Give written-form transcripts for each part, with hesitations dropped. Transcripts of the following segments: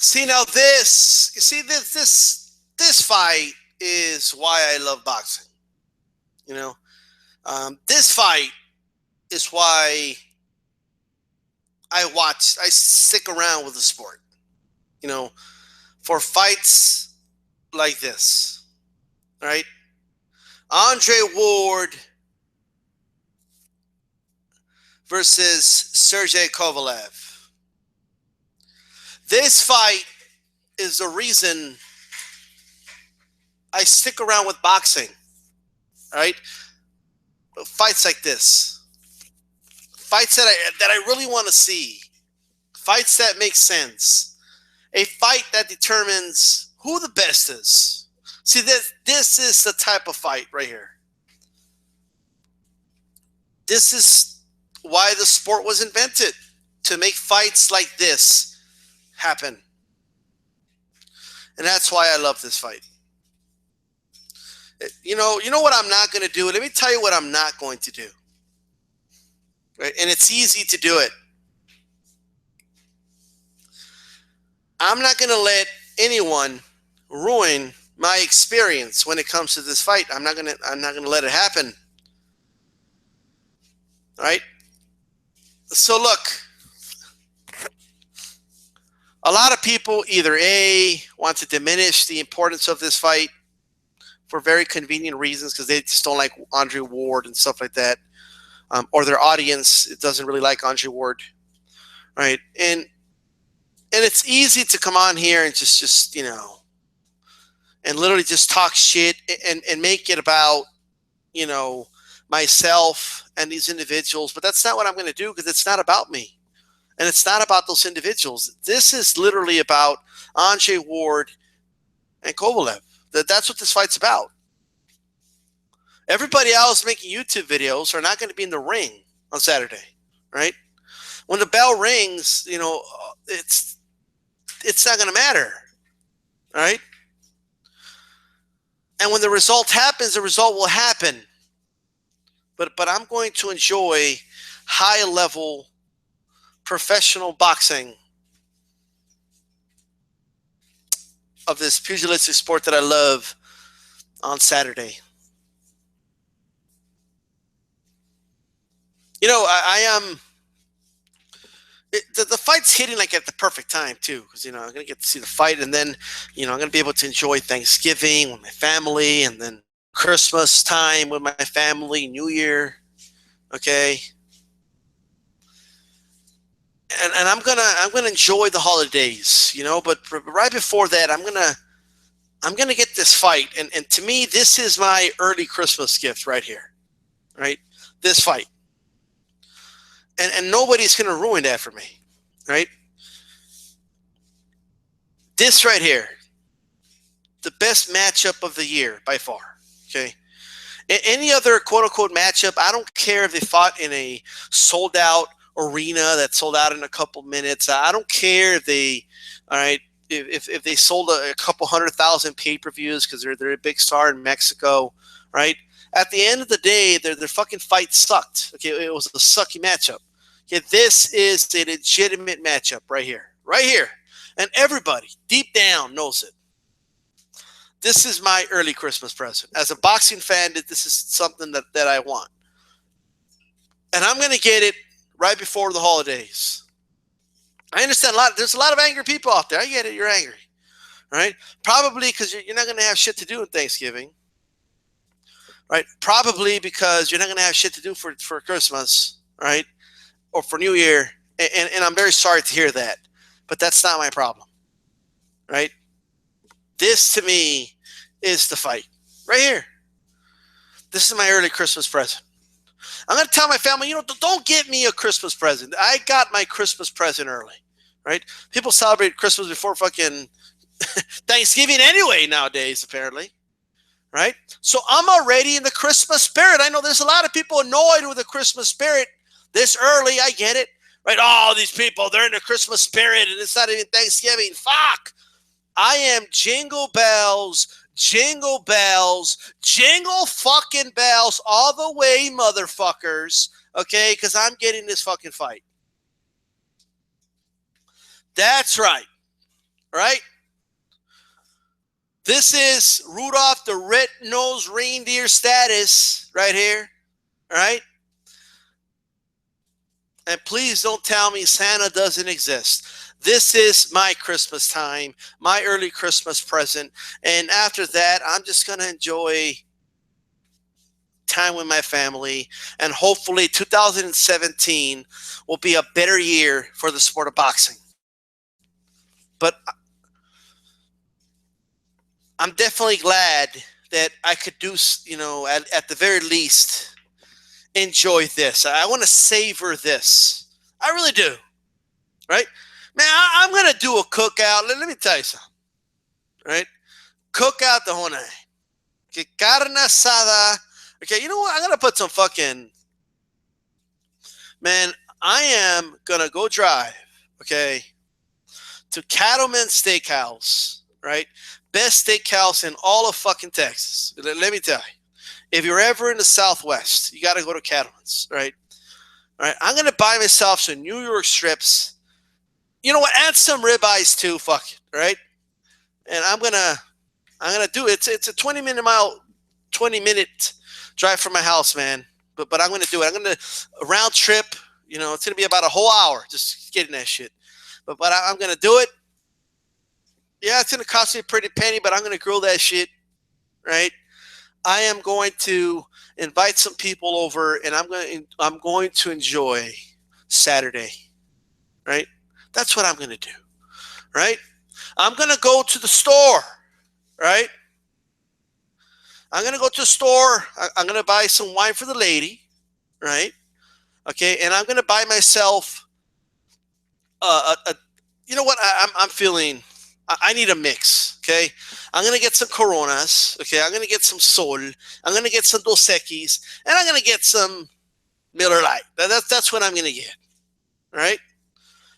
See now this, you see this fight is why I love boxing. You know, this fight is why I stick around with the sport. You know, for fights like this, right? Andre Ward versus Sergey Kovalev. This fight is the reason I stick around with boxing, right? Fights like this, fights that I really want to see, fights that make sense, a fight that determines who the best is. See, this is the type of fight right here. This is why the sport was invented, to make fights like this happen. And that's why I love this fight. You know what I'm not going to do? Let me tell you what I'm not going to do. Right? And it's easy to do it. I'm not going to let anyone ruin my experience when it comes to this fight. I'm not going to let it happen. All right? So look, a lot of people either A, want to diminish the importance of this fight for very convenient reasons because they just don't like Andre Ward and stuff like that, or their audience doesn't really like Andre Ward, right? And it's easy to come on here and just and literally just talk shit and make it about myself and these individuals, but that's not what I'm going to do because it's not about me. And it's not about those individuals. This is literally about Andre Ward and Kovalev. That's what this fight's about. Everybody else making YouTube videos are not going to be in the ring on Saturday, right? When the bell rings, it's not going to matter, right? And when the result happens, the result will happen. But I'm going to enjoy high-level professional boxing of this pugilistic sport that I love on Saturday. I am. The fight's hitting like at the perfect time too, because I'm gonna get to see the fight, and then I'm gonna be able to enjoy Thanksgiving with my family, and then Christmas time with my family, New Year, okay. And I'm gonna enjoy the holidays, but right before that, I'm gonna get this fight, and to me, this is my early Christmas gift right here, right? This fight, and nobody's gonna ruin that for me, right? This right here, the best matchup of the year by far, okay? Any other quote unquote matchup, I don't care if they fought in a sold out arena that sold out in a couple minutes. I don't care if they, all right, if they sold a couple 100,000 pay-per-views because they're a big star in Mexico, right? At the end of the day, their fucking fight sucked. Okay, it was a sucky matchup. Okay, this is a legitimate matchup right here, and everybody deep down knows it. This is my early Christmas present. As a boxing fan, this is something that I want, and I'm gonna get it right before the holidays. I understand there's a lot of angry people out there. I get it. You're angry, right? Probably because you're not going to have shit to do on Thanksgiving, right? Probably because you're not going to have shit to do for Christmas, right? Or for New Year. And I'm very sorry to hear that, but that's not my problem, right? This to me is the fight right here. This is my early Christmas present. I'm going to tell my family, don't get me a Christmas present. I got my Christmas present early, right? People celebrate Christmas before fucking Thanksgiving anyway nowadays, apparently, right? So I'm already in the Christmas spirit. I know there's a lot of people annoyed with the Christmas spirit this early. I get it, right? Oh, these people, they're in the Christmas spirit and it's not even Thanksgiving. Fuck. I am jingle bells, jingle bells, jingle fucking bells all the way, motherfuckers, okay? Because I'm getting this fucking fight. That's right. right? This is Rudolph the Red-Nosed Reindeer status right here, all right? And please don't tell me Santa doesn't exist. This is my Christmas time, my early Christmas present. And after that, I'm just going to enjoy time with my family. And hopefully 2017 will be a better year for the sport of boxing. But I'm definitely glad that I could do, at the very least, enjoy this. I want to savor this. I really do. Right? Man, I'm going to do a cookout. Let me tell you something. Right? Cookout the whole night. Okay, carne asada. Okay, you know what? I'm going to put some fucking... Man, I am going to go drive, okay, to Cattleman Steakhouse, right? Best steakhouse in all of fucking Texas. Let me tell you. If you're ever in the Southwest, you got to go to Cattleman's, right? All right, I'm going to buy myself some New York strips. You know what? Add some ribeyes too, fuck it, right? And I'm gonna do it. It's a 20-minute drive from my house, man. But I'm gonna do it. I'm gonna a round trip. It's gonna be about a whole hour just getting that shit. But I'm gonna do it. Yeah, it's gonna cost me a pretty penny, but I'm gonna grill that shit, right? I am going to invite some people over, and I'm going to enjoy Saturday, right? That's what I'm going to do, right? I'm going to go to the store, right? I'm going to go to the store. I'm going to buy some wine for the lady, right? Okay, and I'm going to buy myself you know what? I'm feeling, I need a mix, okay? I'm going to get some Coronas, okay? I'm going to get some Sol. I'm going to get some Dos Equis, and I'm going to get some Miller Lite. That's what I'm going to get, right?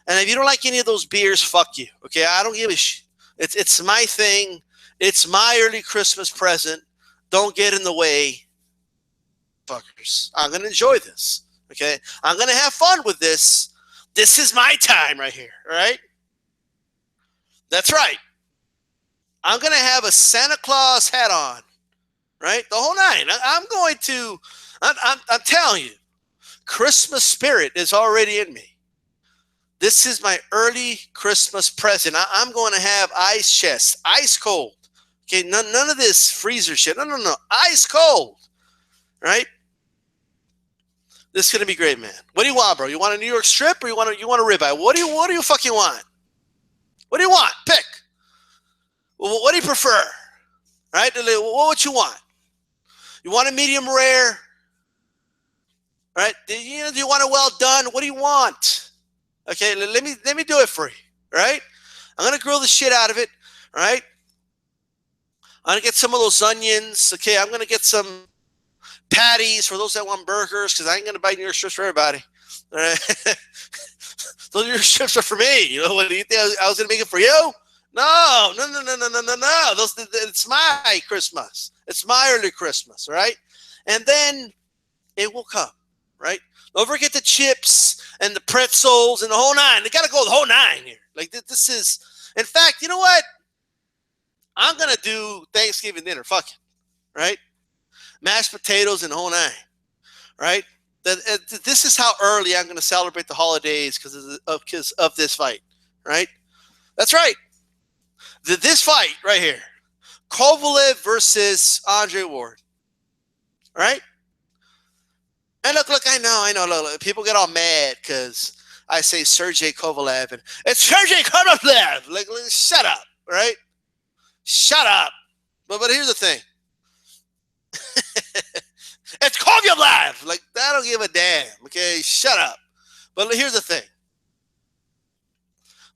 And if you don't like any of those beers, fuck you. Okay, I don't give a shit. It's my thing. It's my early Christmas present. Don't get in the way, fuckers. I'm gonna enjoy this. Okay, I'm gonna have fun with this. This is my time right here. All right. That's right. I'm gonna have a Santa Claus hat on. Right, the whole nine. I'm going to. I'm telling you, Christmas spirit is already in me. This is my early Christmas present. I'm going to have ice chest, ice cold. Okay, none of this freezer shit. No. Ice cold. Right? This is gonna be great, man. What do you want, bro? You want a New York strip or you want a ribeye? What do you fucking want? What do you want? Pick. Well, what do you prefer? Right? What you want? You want a medium rare? Right? Do you want it well done? What do you want? Okay, let me do it for you. Right? I'm gonna grill the shit out of it. All right? I'm gonna get some of those onions. Okay, I'm gonna get some patties for those that want burgers because I ain't gonna buy New York strips for everybody. All right? Those New York strips are for me. You know what? Do you think I was gonna make it for you? No. It's my Christmas. It's my early Christmas. Right? And then it will come. Right? Don't forget the chips and the pretzels and the whole nine. They got to go the whole nine here. Like this is, in fact, you know what? I'm going to do Thanksgiving dinner. Fuck it. Right? Mashed potatoes and the whole nine. Right? This is how early I'm going to celebrate the holidays because of this fight. Right? That's right. This fight right here. Kovalev versus Andre Ward. Right? And look, I know. Look, people get all mad because I say Sergey Kovalev, and it's Sergey Kovalev. Like, shut up, right? Shut up. But here's the thing. It's Kovalev. Like, I don't give a damn. Okay, shut up. But here's the thing.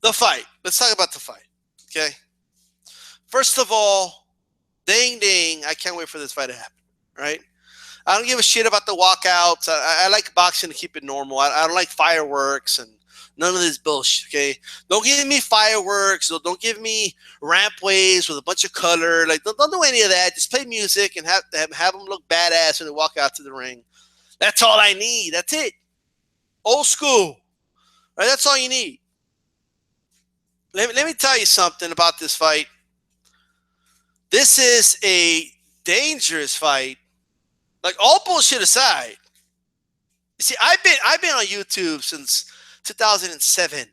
The fight. Let's talk about the fight. Okay. First of all, ding ding. I can't wait for this fight to happen. Right. I don't give a shit about the walkouts. I like boxing to keep it normal. I don't like fireworks and none of this bullshit, okay? Don't give me fireworks. Don't give me ramp waves with a bunch of color. Like, don't do any of that. Just play music and have them look badass when they walk out to the ring. That's all I need. That's it. Old school. Right? That's all you need. let me tell you something about this fight. This is a dangerous fight. Like, all bullshit aside, you see, I've been on YouTube since 2007,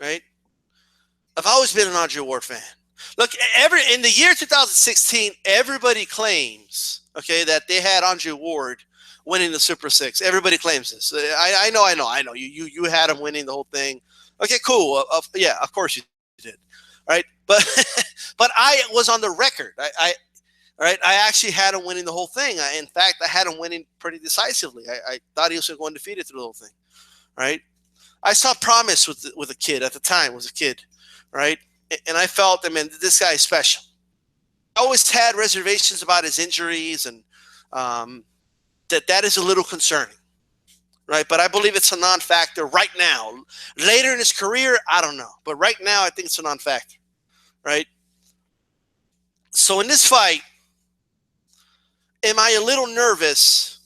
right? I've always been an Andre Ward fan. Look, in the year 2016, everybody claims, okay, that they had Andre Ward winning the Super Six. Everybody claims this. I know. You had him winning the whole thing. Okay, cool. Yeah, of course you did, right? But but I was on the record. I actually had him winning the whole thing. In fact, I had him winning pretty decisively. I thought he was going to go undefeated through the whole thing, right? I saw promise with a kid at the time. Was a kid, right? And I felt, I mean, this guy is special. I always had reservations about his injuries, and that is a little concerning, right? But I believe it's a non-factor right now. Later in his career, I don't know. But right now, I think it's a non-factor, right? So in this fight, am I a little nervous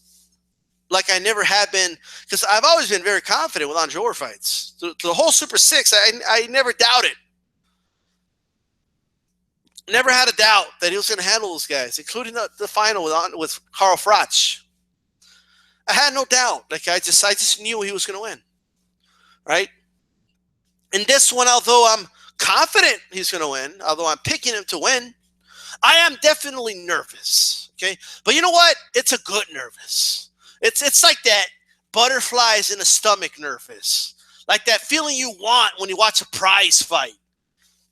like I never have been? Because I've always been very confident with Andre Ward fights. The whole Super Six, I never doubted. Never had a doubt that he was going to handle those guys, including the final with Carl Froch. I had no doubt. Like, I just knew he was going to win, right? And this one, although I'm confident he's going to win, although I'm picking him to win, I am definitely nervous. Okay, but you know what? It's a good nervous. It's like that butterflies in the stomach nervous, like that feeling you want when you watch a prize fight.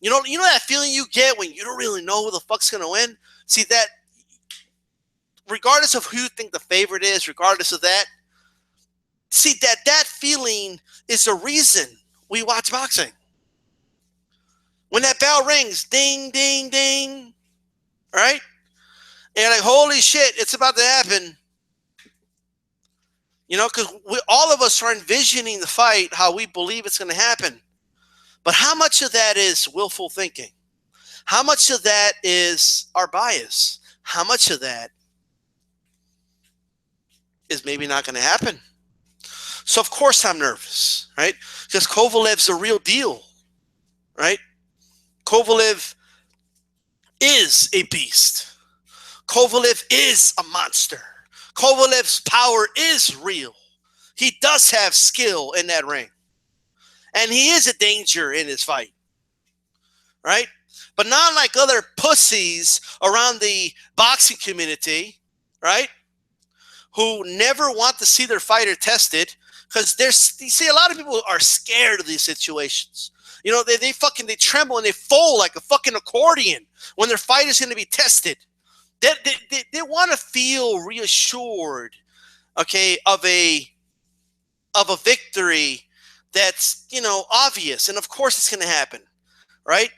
You know that feeling you get when you don't really know who the fuck's going to win? See, that regardless of who you think the favorite is, regardless of that, see, that feeling is the reason we watch boxing. When that bell rings, ding, ding, ding, right? And you're like, holy shit, it's about to happen. You know, because all of us are envisioning the fight how we believe it's going to happen. But how much of that is willful thinking? How much of that is our bias? How much of that is maybe not going to happen? So, of course, I'm nervous, right? Because Kovalev's the real deal, right? Kovalev is a beast. Kovalev is a monster. Kovalev's power is real. He does have skill in that ring. And he is a danger in his fight, right? But not like other pussies around the boxing community, right? Who never want to see their fighter tested, because you see, a lot of people are scared of these situations. You know, they tremble and they fold like a fucking accordion when their fight is going to be tested. They want to feel reassured, okay, of a victory that's, you know, obvious, and of course it's going to happen, right?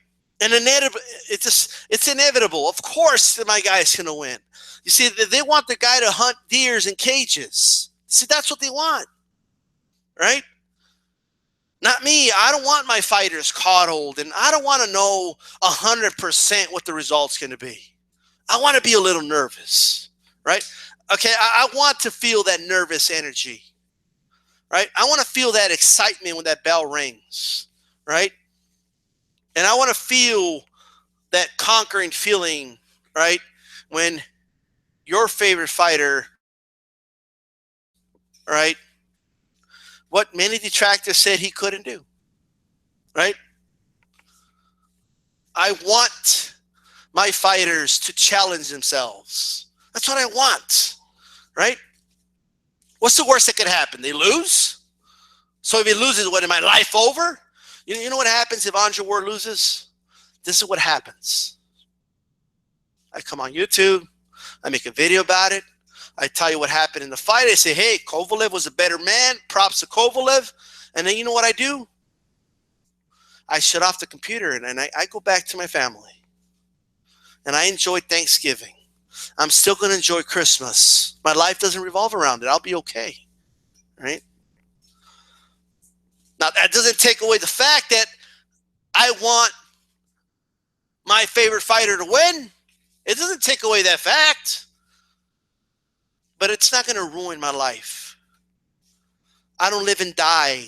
And it's inevitable. Of course, my guy's going to win. You see, they want the guy to hunt deers in cages. See, that's what they want, right? Not me. I don't want my fighters coddled, and I don't want to know 100% what the result's going to be. I want to be a little nervous, right? Okay, I want to feel that nervous energy. Right? I want to feel that excitement when that bell rings, right? And I want to feel that conquering feeling, right? When your favorite fighter, right? What many detractors said he couldn't do, right? I want my fighters to challenge themselves. That's what I want, right? What's the worst that could happen? They lose? So if he loses, what, am I life over? You know what happens if Andre Ward loses? This is what happens. I come on YouTube. I make a video about it. I tell you what happened in the fight. I say, hey, Kovalev was a better man. Props to Kovalev. And then you know what I do? I shut off the computer and I go back to my family. And I enjoy Thanksgiving. I'm still going to enjoy Christmas. My life doesn't revolve around it. I'll be okay, right? Now, that doesn't take away the fact that I want my favorite fighter to win. It doesn't take away that fact. But it's not going to ruin my life. I don't live and die,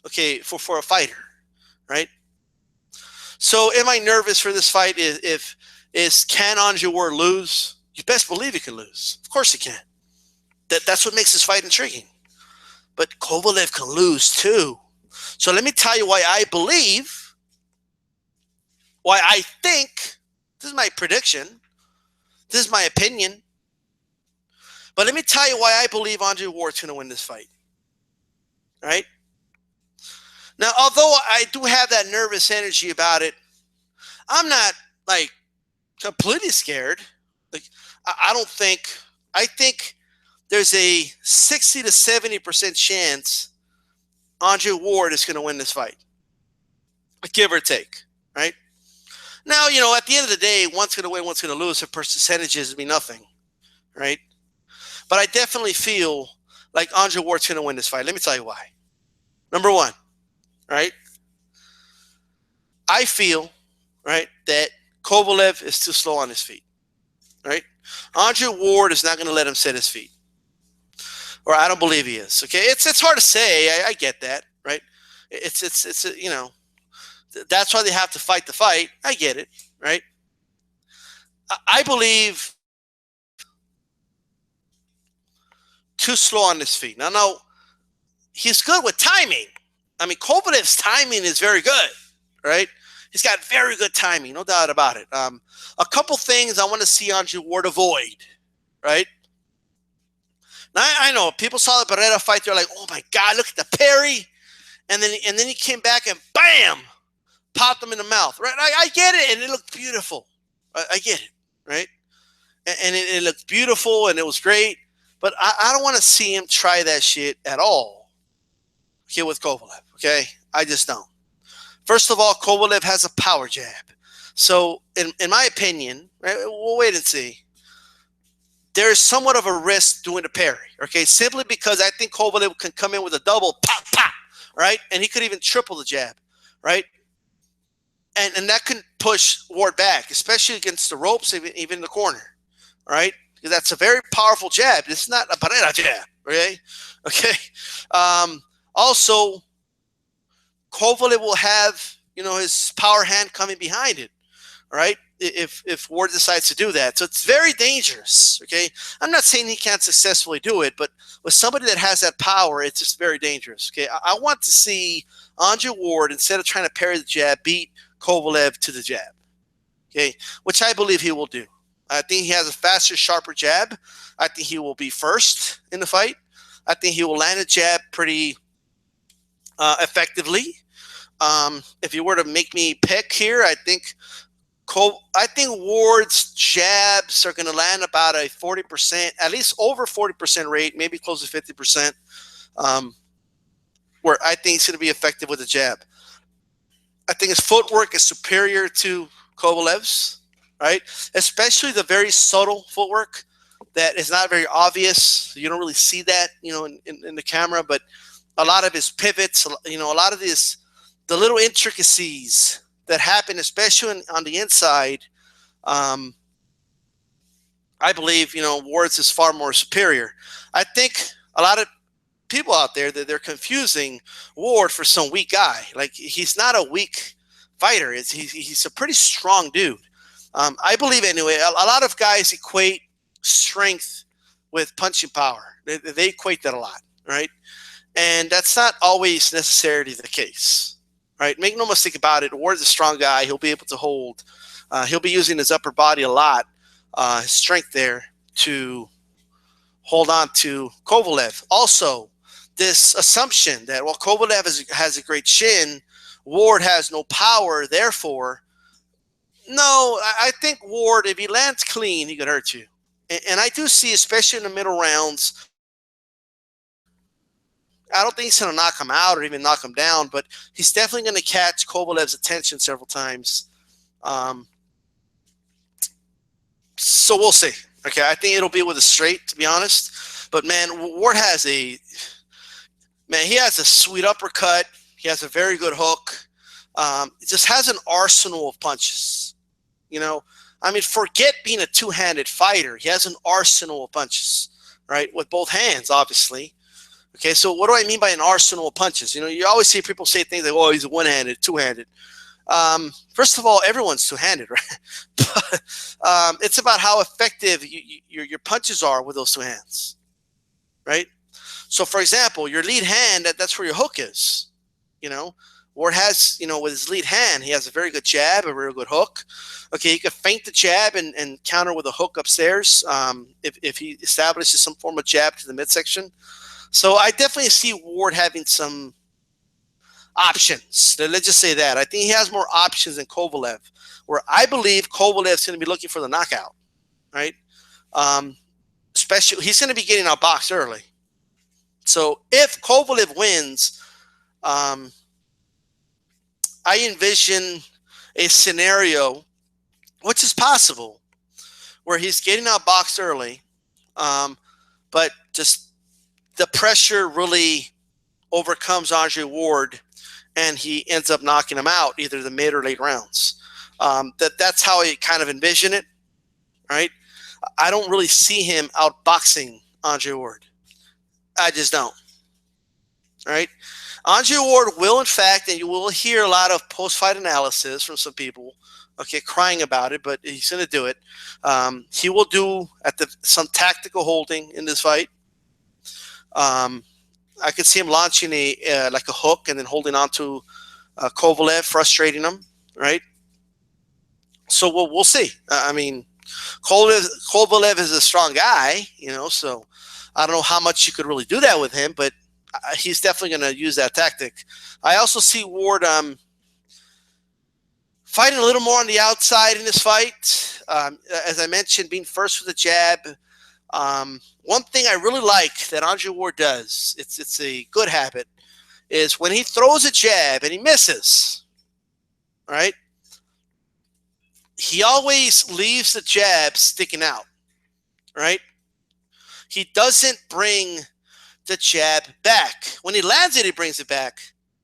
okay, for a fighter, right? So am I nervous for this fight? Can Andre Ward lose? You best believe he can lose. Of course he can. That's what makes this fight intriguing. But Kovalev can lose too. So let me tell you why I believe, why I think, this is my prediction, this is my opinion, but let me tell you why I believe Andre Ward's going to win this fight. All right? Now, although I do have that nervous energy about it, I'm not like completely scared. Like I think there's a 60 to 70% chance Andre Ward is going to win this fight, give or take, right? Now, at the end of the day, one's going to win, one's going to lose. So percentages mean nothing, right? But I definitely feel like Andre Ward's going to win this fight. Let me tell you why. Number one, right? I feel, right, that Kovalev is too slow on his feet, right? Andre Ward is not going to let him set his feet. Or I don't believe he is. Okay, it's hard to say. I get that, right? It's that's why they have to fight the fight. I get it, right? I believe too slow on his feet. Now he's good with timing. I mean, Kovalev's timing is very good, right? He's got very good timing, no doubt about it. A couple things I want to see Andre Ward avoid, right? Now, I know people saw the Barrera fight. They're like, "Oh my God, look at the parry," and then he came back and bam, popped him in the mouth. Right? I get it, and it looked beautiful. I get it, right? And it looked beautiful, and it was great. But I don't want to see him try that shit at all. Okay, with Kovalev. Okay, I just don't. First of all, Kovalev has a power jab. So, in my opinion, right, we'll wait and see. There is somewhat of a risk doing the parry, okay? Simply because I think Kovalev can come in with a double pop, pop, right? And he could even triple the jab, right? And that can push Ward back, especially against the ropes, even the corner, right? Because that's a very powerful jab. It's not a Barrera jab, okay? Okay. Also, Kovalev will have, his power hand coming behind it, right? If Ward decides to do that. So it's very dangerous, okay? I'm not saying he can't successfully do it, but with somebody that has that power, it's just very dangerous, okay? I want to see Andre Ward, instead of trying to parry the jab, beat Kovalev to the jab, okay? Which I believe he will do. I think he has a faster, sharper jab. I think he will be first in the fight. I think he will land a jab pretty effectively. If you were to make me pick here, I think Ward's jabs are going to land about a 40%, at least over 40% rate, maybe close to 50%, where I think he's going to be effective with the jab. I think his footwork is superior to Kovalev's, right? Especially the very subtle footwork that is not very obvious. You don't really see that, in the camera, but a lot of his pivots, a lot of the little intricacies that happen, especially on the inside, I believe, Ward's is far more superior. I think a lot of people out there, that they're confusing Ward for some weak guy. Like, he's not a weak fighter. He's a pretty strong dude. I believe, anyway, a lot of guys equate strength with punching power. They equate that a lot, right? And that's not always necessarily the case. Right, make no mistake about it. Ward's a strong guy. He'll be able to hold. He'll be using his upper body a lot, his strength there, to hold on to Kovalev. Also, this assumption that, Kovalev has a great chin, Ward has no power, therefore, no, I think Ward, if he lands clean, he could hurt you. And I do see, especially in the middle rounds, I don't think he's going to knock him out or even knock him down, but he's definitely going to catch Kovalev's attention several times. So we'll see. Okay, I think it'll be with a straight, to be honest. But, man, Ward has he has a sweet uppercut. He has a very good hook. He just has an arsenal of punches. Forget being a two-handed fighter. He has an arsenal of punches, right, with both hands, obviously. Okay, so what do I mean by an arsenal of punches? You always see people say things like, "Oh, he's one-handed, two-handed." First of all, everyone's two-handed, right? But it's about how effective your punches are with those two hands, right? So, for example, your lead hand, that's where your hook is, you know, or it has, with his lead hand, he has a very good jab, a very good hook. Okay, he could feint the jab and counter with a hook upstairs if he establishes some form of jab to the midsection. So I definitely see Ward having some options. Let's just say that. I think he has more options than Kovalev, where I believe Kovalev's going to be looking for the knockout, right? Especially, he's going to be getting outboxed early. So if Kovalev wins, I envision a scenario, which is possible, where he's getting outboxed early, but just the pressure really overcomes Andre Ward, and he ends up knocking him out, either the mid or late rounds. That's how I kind of envision it, right? I don't really see him outboxing Andre Ward. I just don't. All right. Andre Ward will, in fact, and you will hear a lot of post-fight analysis from some people, okay, crying about it, but he's going to do it. He will do some tactical holding in this fight. I could see him launching like a hook and then holding on to Kovalev, frustrating him, right? So we'll see. I mean, Kovalev is a strong guy, so I don't know how much you could really do that with him, but he's definitely going to use that tactic. I also see Ward fighting a little more on the outside in this fight. As I mentioned, being first with a jab. One thing I really like that Andre Ward does, it's a good habit, is when he throws a jab and he misses, right? He always leaves the jab sticking out, right? He doesn't bring the jab back. When he lands it, he brings it back.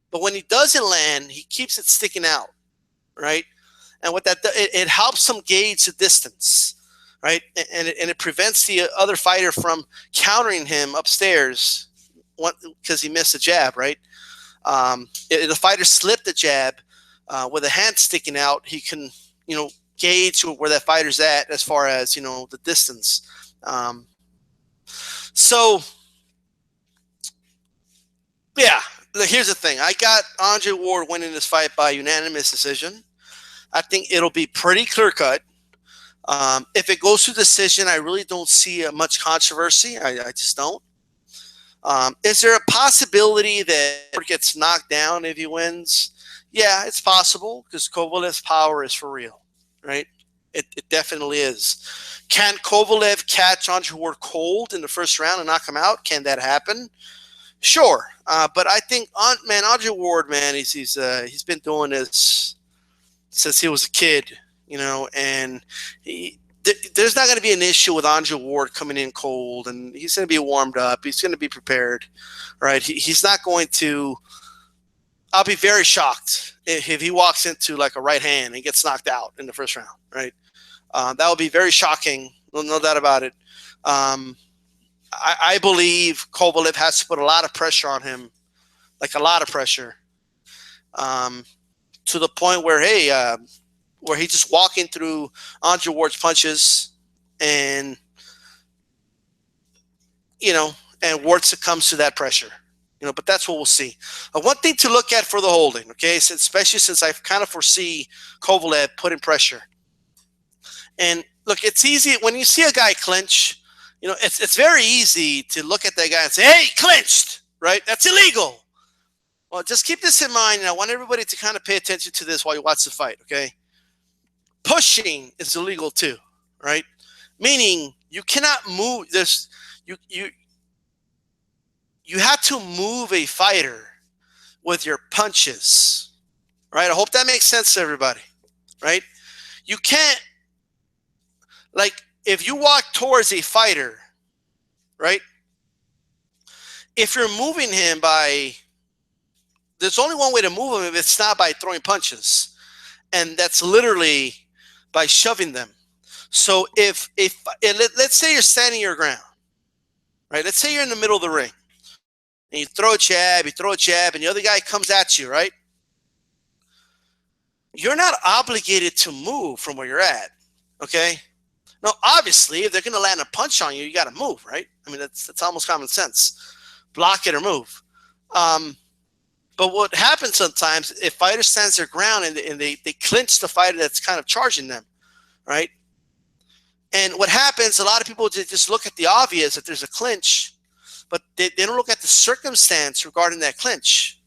But when he doesn't land, he keeps it sticking out, right? And what that it helps him gauge the distance, right? And it prevents the other fighter from countering him upstairs because he missed a jab, right? If the fighter slipped the jab with a hand sticking out, he can, gauge where that fighter's at as far as, the distance. So, yeah, here's the thing. I got Andre Ward winning this fight by unanimous decision. I think it'll be pretty clear-cut. If it goes to decision, I really don't see much controversy. I just don't. Is there a possibility that Ward gets knocked down if he wins? Yeah, it's possible because Kovalev's power is for real, right? It definitely is. Can Kovalev catch Andre Ward cold in the first round and knock him out? Can that happen? Sure. But I think, Andre Ward, man, he's been doing this since he was a kid, and there's not going to be an issue with Andre Ward coming in cold, and he's going to be warmed up. He's going to be prepared, right? He's not going to – I'll be very shocked if he walks into like a right hand and gets knocked out in the first round, right? That would be very shocking, no doubt about it. I believe Kovalev has to put a lot of pressure on him, like a lot of pressure, to the point where, where he's just walking through Andre Ward's punches and, and Ward succumbs to that pressure, but that's what we'll see. One thing to look at for the holding, okay, especially since I kind of foresee Kovalev putting pressure. And look, it's easy when you see a guy clinch, it's very easy to look at that guy and say, hey, clinched, right? That's illegal. Well, just keep this in mind, and I want everybody to kind of pay attention to this while you watch the fight, okay? Pushing is illegal too, right? Meaning you cannot move this. You have to move a fighter with your punches, right? I hope that makes sense to everybody, right? You can't, like, if you walk towards a fighter, right? If you're moving him by, there's only one way to move him if it's not by throwing punches, and that's literally by shoving them. So if let's say you're standing your ground, right? Let's say you're in the middle of the ring, and you throw a jab, and the other guy comes at you, right? you're not obligated to move from where you're at. Okay. Now, obviously, if they're going to land a punch on you, you got to move, right? I mean, that's almost common sense. Block it or move. But what happens sometimes, if fighter stands their ground and they clinch the fighter that's kind of charging them, right? And what happens, a lot of people just look at the obvious that there's a clinch, but they don't look at the circumstance regarding that clinch,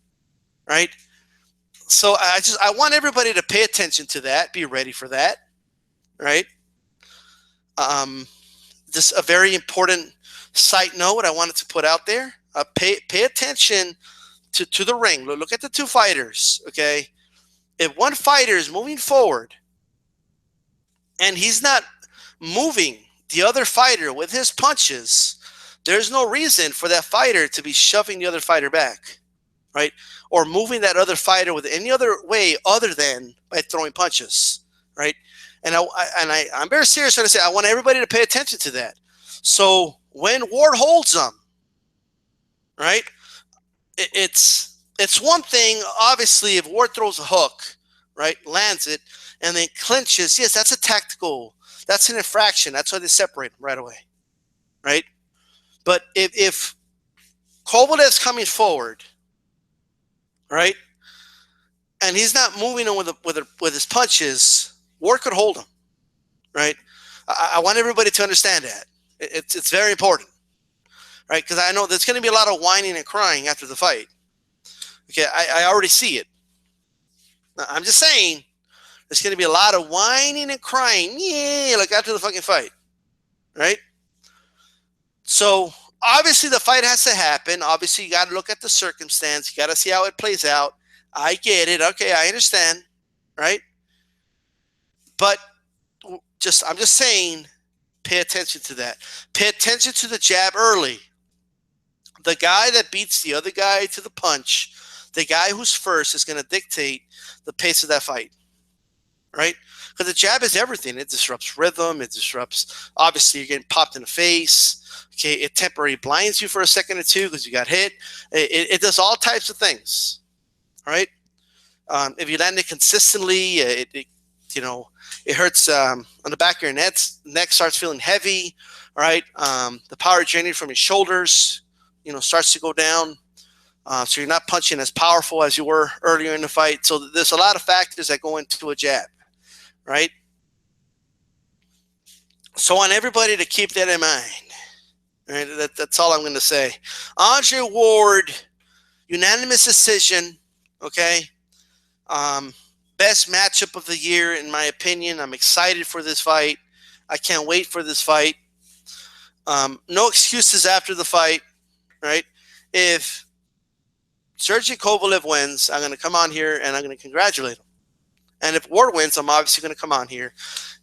right? So I want everybody to pay attention to that, be ready for that, right? This a very important side note I wanted to put out there. Pay attention to the ring. Look at the two fighters, okay? If one fighter is moving forward and he's not moving the other fighter with his punches, there's no reason for that fighter to be shoving the other fighter back, right? Or moving that other fighter with any other way other than by throwing punches, right? And I'm very serious when I say I want everybody to pay attention to that. So when Ward holds them, right, it's one thing, obviously, if Ward throws a hook, right, lands it, and then clinches, yes, that's a tactical, that's an infraction. That's why they separate them right away, right? But if Kovalev's coming forward, right, and he's not moving on with his punches, Ward could hold him, right? I want everybody to understand that. It's very important, right? Because I know there's going to be a lot of whining and crying after the fight. Okay, I already see it. I'm just saying there's going to be a lot of whining and crying, yeah, like after the fucking fight, right? So obviously the fight has to happen. Obviously you got to look at the circumstance. You got to see how it plays out. I get it. Okay, I understand, right? But I'm just saying, pay attention to that. Pay attention to the jab early. The guy that beats the other guy to the punch, the guy who's first is going to dictate the pace of that fight, right? Because the jab is everything. It disrupts rhythm. It disrupts, obviously, you're getting popped in the face. Okay, it temporarily blinds you for a second or two because you got hit. It does all types of things, right? If you land it consistently, it hurts on the back of your neck starts feeling heavy, right? The power generated from your shoulders, starts to go down. So you're not punching as powerful as you were earlier in the fight. So there's a lot of factors that go into a jab, right? So I want everybody to keep that in mind. Right? That's all I'm going to say. Andre Ward, unanimous decision, okay? Best matchup of the year, in my opinion. I'm excited for this fight. I can't wait for this fight. No excuses after the fight, right? If Sergey Kovalev wins, I'm going to come on here and I'm going to congratulate him. And if Ward wins, I'm obviously going to come on here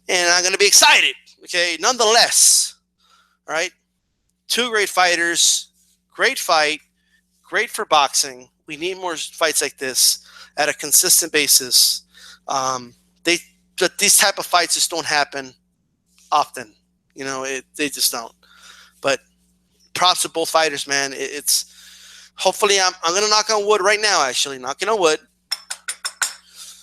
and I'm going to be excited, okay? Nonetheless, right? Two great fighters, great fight, great for boxing. We need more fights like this at a consistent basis. These type of fights just don't happen often. They just don't. But props to both fighters, man. Hopefully I'm going to knock on wood right now, actually, knocking on wood.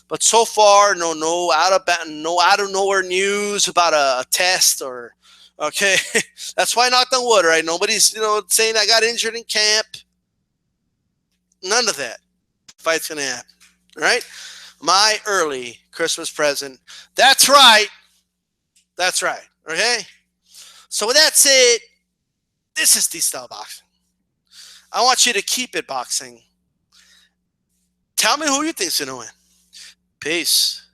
But so far, no out of nowhere news about a test or, okay. That's why I knocked on wood, right? Nobody's, saying I got injured in camp. None of that. Fight's going to happen, all right? My early Christmas present. That's right. That's right, okay? So with that said, this is DStyleBoxing. I want you to keep it boxing. Tell me who you think's going to win. Peace.